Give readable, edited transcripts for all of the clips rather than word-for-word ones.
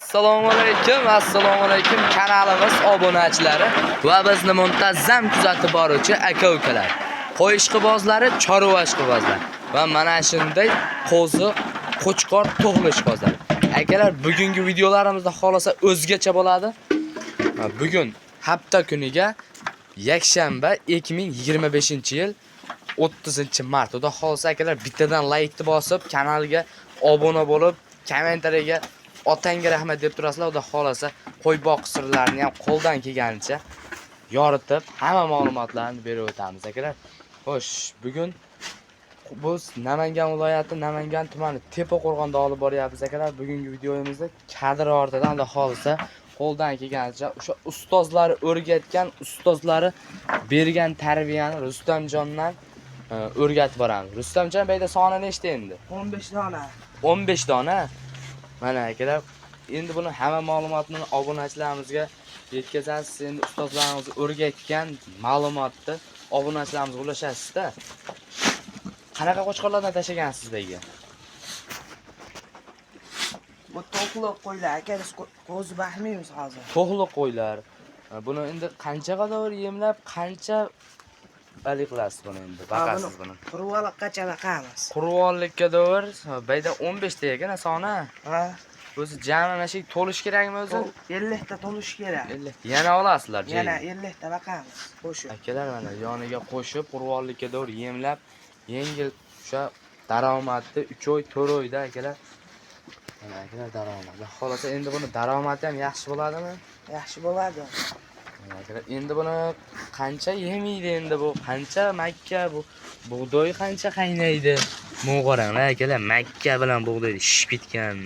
Assalomu alaykum kanalimiz obunachilari va bizni muntazam kuzatib boruvchi aka-ukalar, qo'y ishqibozlari, chorva ishqibozlar va mana shunday qo'zi, qo'chqor, to'g'li ishqibozlar. Akalar, bugungi videolarimizda xolasa o'zgacha bo'ladi. Bugun hafta kuniga yakshanba 2025-yil 30-mart. Xudo xolasa akalar, bittadan like bosib, kanalga obuna bo'lib, kommentariyaga otangga rahmat deb turasizlar. Xudo xolasa qo'y boqish sirlarini ham qo'ldan kelganicha yoritib, hamma ma'lumotlarni berib o'tamiz akalar. Xo'sh, bugun biz Namangan viloyati, Namangan tumani Tepaqo'rg'onda olib boryapmiz akalar. Bugungi videomizda kadr ortidan xudo xolasa qo'ldan kelganicha o'sha ustozlari o'rgatgan, ustozlari bergan tarbiyani Rustamjondan o'rgatib boramiz. Rustamjon, bayda soni nechta endi? 15 dona. 15 dona. Mana akalar, endi buni hamma ma'lumotni obunachilarimizga yetkazasiz. Endi ustozlarimiz o'rgatgan ma'lumotni obunachilarimizga ulashasiz-da. Qanaqa qo'chqorlardan tashlagansiz deyga? Bu to'qli qo'ylar, aka, biz qo'zi baxmaymiz hozir. To'qli qo'ylar. Buni endi qancha qadar yemlab, qancha bali qilasiz buni endi? Baqasiz buni. Qurvonlikkacha baqamiz. Qurvonlikka davr, bayda 15 ta ekan soni. Ha. O'zi jami mana shu to'lish kerakmi o'zi? 50 ta to'lish kerak. 50. Yana olasizlar, Yana 50 ta baqamiz. Qo'shib. Akalar, mana yoniga qo'shib qurvonlikka davr yemlab, yengil o'sha daromadni 3 oy, 4 oyda akalar. Mana akalar daromad. Xolasa endi buni daromadi ham yaxshi bo'ladimi? Yaxshi bo'ladi. Akalar, endi buni qancha yemaydi endi bu? Qancha makka bu? Bug'doy qancha qaynaydi? Mo'g'aranglar akalar, makka bilan bug'doy shishib ketgan.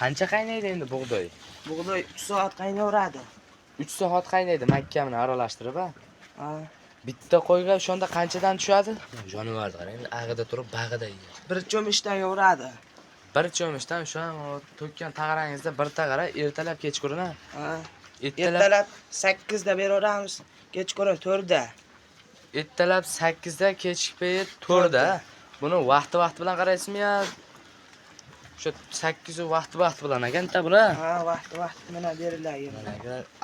Qancha qaynaydi endi bug'doy? Bug'doy 3 soat qaynaveradi. 3 soat qaynaydi makka bilan aralashtirib, ha? Ha. Bitta qo'yga shonda qanchadan tushadi? Jonivorlar qarang, endi ag'ida turib bag'ida yeydi. Bir cho'mishdan yo'radi. Bir cho'mishdan shu ham to'kkan tag'arangizda bir tag'ara ertalab kechqurun, ha? Ha. Ertalab 8 da beraveramiz, kechqurun 4 da. Ertalab 8 da, kechki 4 da. Buni vaqti bilan qaraysizmi yo? O'sha 8 vaqti bilan ekan-da bular. Ha, vaqti bilan beriladi. Mana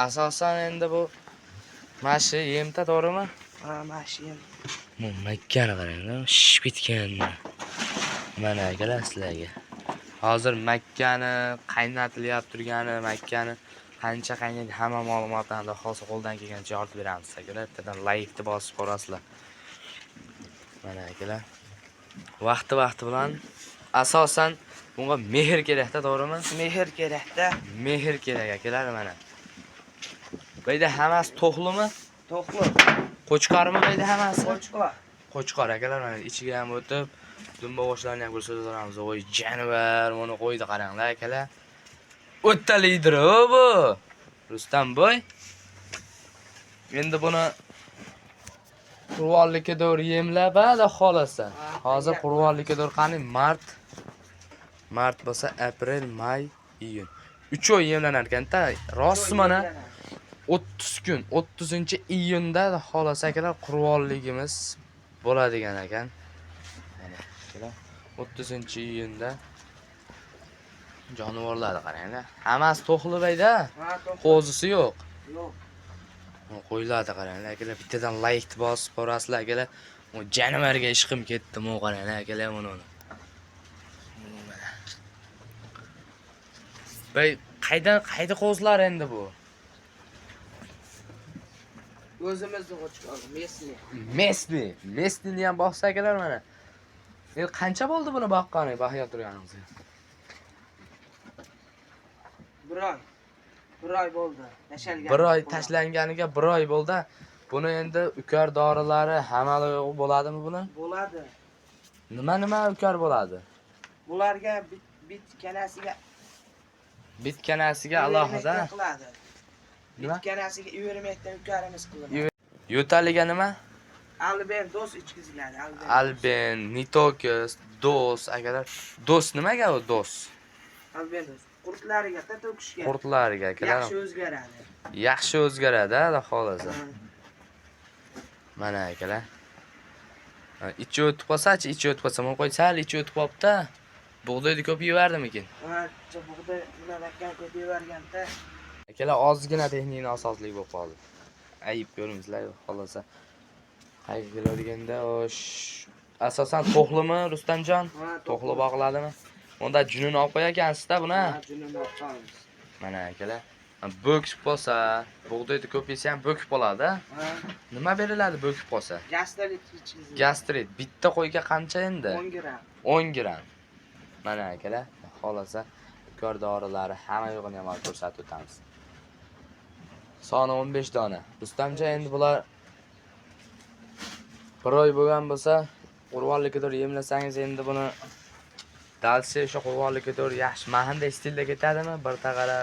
asosan endi bu mashi yemta to'g'rimi? Ha, mashi yem. Makkani qaranglar, shishib ketgan. Mana akalar sizlarga. Hozir makkani qaynatilyapti turgani, makkani qancha qaynaydi hamma ma'lumotlarni hozir qo'ldan kelgancha yoritib beramiz akalar. Bittadan like bosib ko'rasizlar. Mana akalar. Vaqti bilan asosan bunga mehr kerak-da, to'g'rimi? Mehr kerak-da. Mehr kerak akalar mana. Bayda hammasi to'qlimi? To'qli. Qo'chqormi bayda hammasi? Qo'chqor. Qo'chqor akalar, mana ichiga ham o'tib, dumba boshlarini ham ko'rsatamiz. Voy, jonivar, buni qo'ydi qaranglar akalar. O'ttalaydir bu. Rustamboy. Endi buni qurvonlikka doğru yemlab, da xolasa. Hozir qurvonlikka doğru qani mart bo'lsa, aprel, may, iyun. 3 oy yemlanar ekan-da. Rostmi mana? 30 kun, 30-iyunda xolasa akalar qurvonligimiz bo'ladigan ekan. Mana akalar 30-iyunda jonivorlarni qaranglar. Hammasi to'qli bayda. Qo'zisi yo'q. Yo'q. Qo'ylarni qaranglar akalar, bittadan like bosib ko'rasizlar akalar. O jonivorga ishqim ketdi, mo qaranglar akalar buni. Bay qayda qo'zlar endi bu? O'zimizni qo'chqor, Mesni ham boqsa akalar mana. Endi qancha bo'ldi buni boqqani, baxya turganingizga? Bir oy bo'ldi. Tashalgan. 1 oy tashlanganiga 1 oy bo'ldi. Buni endi ukar dorilari hamma bo'ladimi buni? Bo'ladi. Nima ukar bo'ladi? Bularga bit kanasiga alohida qiladi. Bit kanasiga ivermekdan ukarimiz qiladi. Yo'taliga nima? Alben dos ichkiziladi. Alben, nitokis, dos akalar. Dos nimaga u dos? Alben dos. Qurtlariga to'kishga. Qurtlariga akalar. Yaxshi o'zgaradi, da xolasa. Mana akalar. Ichi o'tib qolsa-chi, ichi o'tib qolsa, men qo'y sal ichi o'tib qolibdi. Bug'doyni ko'p yeyverdimikin? Ha, bug'doy nimalarga ko'payverganda. Akalar ozgina texnik nosozlik bo'lib qoldi. Ayib ko'ringizlar, xolosa. Qayga keladigan-da, asosan to'xlimi Rustamjon? To'xli bog'ladimi? Unda junini olib qo'yakansiz-da buni. Ha, junini olib qo'yamiz. Mana akalar. Bo'kib qolsa, bug'doyni ko'p yesa ham bo'kib qoladi. Ha, Nima beriladi bo'kib qolsa? gastrit ichkiz. Gastrit bitta qo'yga qancha endi? 10 gram. 10 gram. Mana akalar, xolasa ukor dorilari hamma yo'g'ini ham ko'rsatib o'tamiz. Soni 15 dona. Rustamjon endi bular bir oy bo'lgan bo'lsa, qo'rg'onlikka yemlasangiz endi buni dalsi o'sha qo'rg'onlikka yaxshi mahanda stilda ketadimi? Bir tag'ara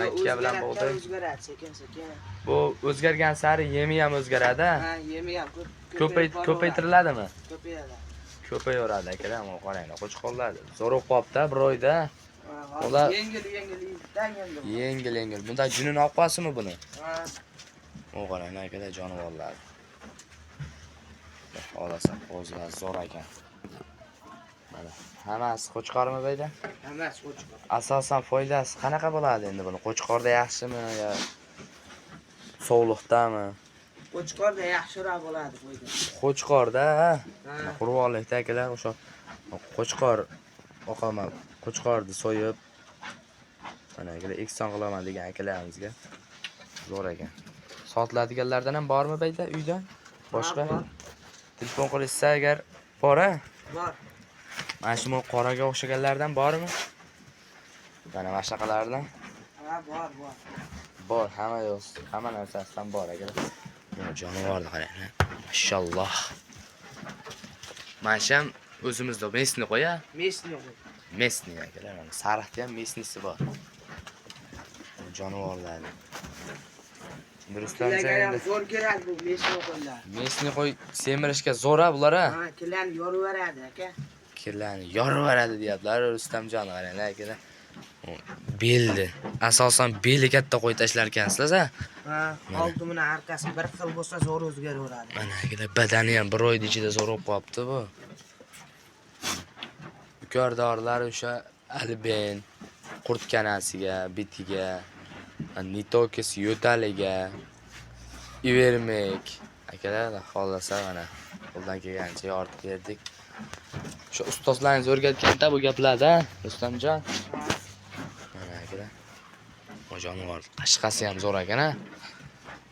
makka bilan bug'doy o'zgaradi sekin-sekin. bu o'zgargan sari yemi ham o'zgaradi. Ha, yemi ham ko'paytiriladimi? Ko'payadi. Ko'payaveradi akalar, mana qaranglar, qo'chqorlar zo'rib qolibdi bir oyda. Ular yengil endi. Yengil. Bunda junini olib qo'yasizmi buni? Ha. O qaranglar akalar, jonivorlar. Olasa, o'zlari zo'r ekan. Mana hammasi qo'chqormi bayda? Hammasi qo'chqor. Asosan foydasi qanaqa bo'ladi endi buni? Qo'chqorda yaxshimi yo sog'liqdami? Qo'chqorda yaxshiroq bo'ladi foyda. Qo'chqorda, Ha. Qurvonlikda akalar o'sha qo'chqor oqama, qo'chqorni so'yib mana akalar ekson qilaman degan akalarimizga zo'r ekan. Sotiladiganlardan ham bormi bayda uydan? Boshqa? Telefon qilishsa agar bor-a? Bor. Mana shu qoraga o'xshaganlardan bormi? Mana mashaqalardan? Ha, bor. Bor, hamma yo'q. Hamma narsasidan bor akalar. Mana jonivorni qaranglar. Mashalloh. Mana ham o'zimizda mesni qo'ya. Mesni akalar. Mana sariqda ham mesnisi bor. Jonivorlar. Rustamjon ham zo'r kerak bu mesni qo'ylar. Mesni qo'y semirishga zo'r bular-a? Ha, kirlarni yoraveradi aka. Kirlarni yoraveradi deyaptilar Rustamjon qaranglar akalar. Beldi. Asosan beli katta qo'y tashlar ekansizlar-a? Ha, oldimini arkasi bir xil bo'lsa zo'r o'zgaraveradi. Mana akalar badani ham bir oyning ichida zo'r bo'lib qolibdi bu. Ukor dorilar o'sha alben, qurt kanasiga, bitiga, nitokis yo'taliga, ivermek. Akalar xolasa mana qo'ldan kelgancha yoritib berdik. Shu ustozlaringiz o'rgatganda bu gaplarda, Rustamjon. Mana akalar. O jonivor qashqasi ham zo'r ekan-a.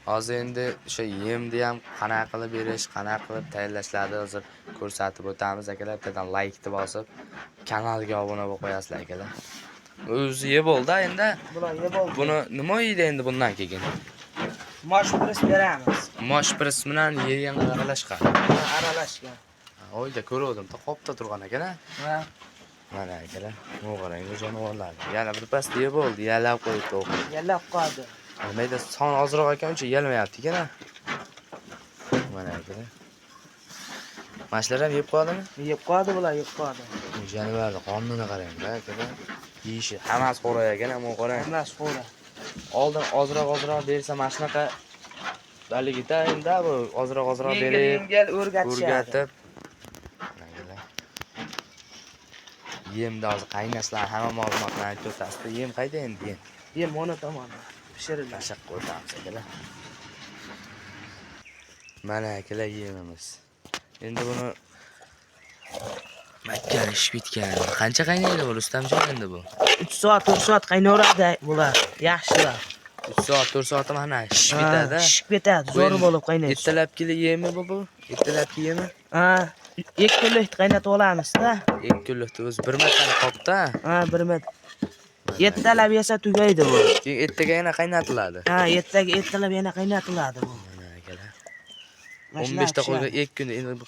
Hozir endi o'sha yemni ham qanaqa qilib berish, qanaqa qilib tayyorlashlarni hozir ko'rsatib o'tamiz akalar. Bittadan like-ni bosib, kanalga obuna bo'lib qo'yasizlar akalar. O'zi yeb bo'ldi endi. Bular yeb bo'ldi. Buni nima yeydi endi bundan keyin? Mosh pres beramiz. Mosh pres bilan yegan aralashgan. Aralashgan. Oyda ko'rdim, qopda turgan ekan-a. Ha. Mana akalar, bu qarang jonivorlar. Yana bir pas yeb bo'ldi, yalab qo'yibdi. Yalab qoldi. Mayda son ozroq ekan, uncha yalmayapti ekan-a. Mana akalar. Mashlar ham yeb qoldimi? Yeb qoldi bular, yeb qoldi. Jonivorlar qonini qarang-da akalar. Yeyishi hammasi qo'ra ekan, ammo qarang. Hammasi qo'ra. Oldin ozroq bersa mana shunaqa daligida endi bu ozroq berib Yengil o'rgatib. Yemni hozir qaynashlar hamma ma'lumotlarni aytib o'tasiz. Yem qayda endi? Yem ona tomonda pishiriladi. Tashaq qo'yamiz akalar. Mana akalar yemimiz. Endi buni makkani ish bitgan. Qancha qaynaydi bu Rustamjon endi bu? 3 soat, 4 soat qaynaveradi bular. Yaxshilar. 3 soat, 4 soat mana ish bitadi. Ish bitadi, zo'r bo'lib qaynaydi. Ertalabki yemi bu? Ertalabki yemi? Ha, 2 kunlik qaynatib olamiz-da. 2 kunlikda o'zi 1 martani qopda. Ha, 1 marta. Ertalab yesa tugaydi bu. Keyin ertaga yana qaynatiladi. Ha, ertalab yana qaynatiladi bu. Mana akalar. 15 ta qo'yga 2 kunda endi bu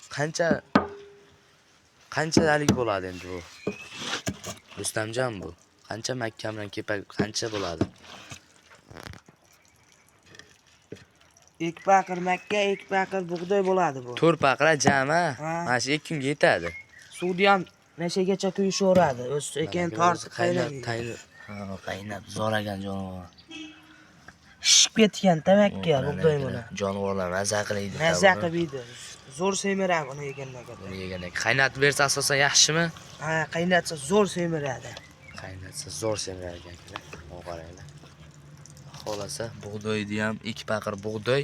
qanchalik bo'ladi endi bu? Rustamjon bu. Qancha makka bilan kepak qancha bo'ladi? 2 paqir makka, 2 paqir bug'doy bo'ladi bu. 4 paqira jami. Mana shu 2 kunga yetadi. Suvni ham nashegacha quyishaveradi. O'zi keyin tortib Qaynab zo'ragan jonivor. Shishib ketgan tamakka bug'doy buni. Jonivorlar mazza qilaydi. Mazza qilib yeydi. zo'r semiradi uni yegandan ko'ra. Buni yegandan qaynatib bersa asosan yaxshimi? Ha, qaynatsa zo'r semiradi. Qaynatsa zo'r semirar ekanlar. Mana qaranglar. Xolasa bug'doyni ham 2 paqir bug'doy,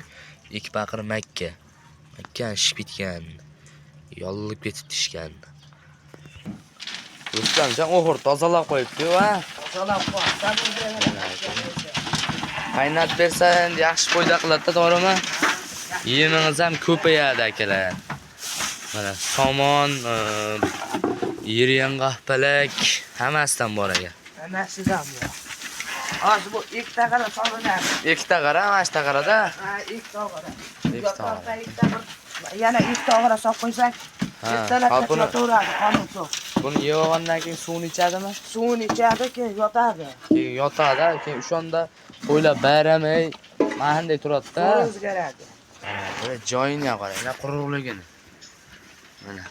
2 paqir makka. Makka shishib ketgan. Yollib ketib tishgan. Rustamjon o'g'ir tozalab qo'yibdi va Tozalab qo'ysan qaynatib bersa endi yaxshi foyda qiladi to'g'rimi? Yemingiz ham ko'payadi akalar. Mana somon, yeriyan qahpalak hammasidan bor ekan. Hammasidan bor. Hozir bu 2 taqara solinadi. 2 taqara, mana shu taqarada. Ha, 2 taqara. 2 taqara. Yana 2 taqara solib qo'ysak, ertalab yotaveradi qonun suv. Buni yeb olgandan keyin suvni ichadimi? Suvni ichadi, keyin yotadi. Keyin yotadi, keyin o'shanda qo'ylar bayramay mahanday turadi-da. O'zgaradi. Mana joyini ham qaranglar, quruqligini. Mana.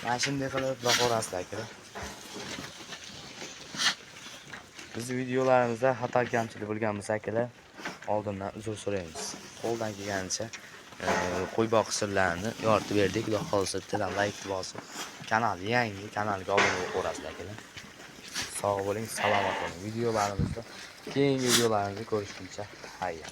Mana shunday qilib boqorasizlar akalar. Biz videolarimizda xato kamchilik bo'lgan bo'lsa akalar, oldindan uzr so'raymiz. Qo'ldan kelganicha qo'y boqish sirlarini yoritib berdik. Xudo xolsa bittadan like bosib, kanal yangi kanalga obuna bo'lasizlar akalar. Sog' bo'ling, salomat bo'ling. Videolarimizda keyingi videolarimizda ko'rishguncha xayr.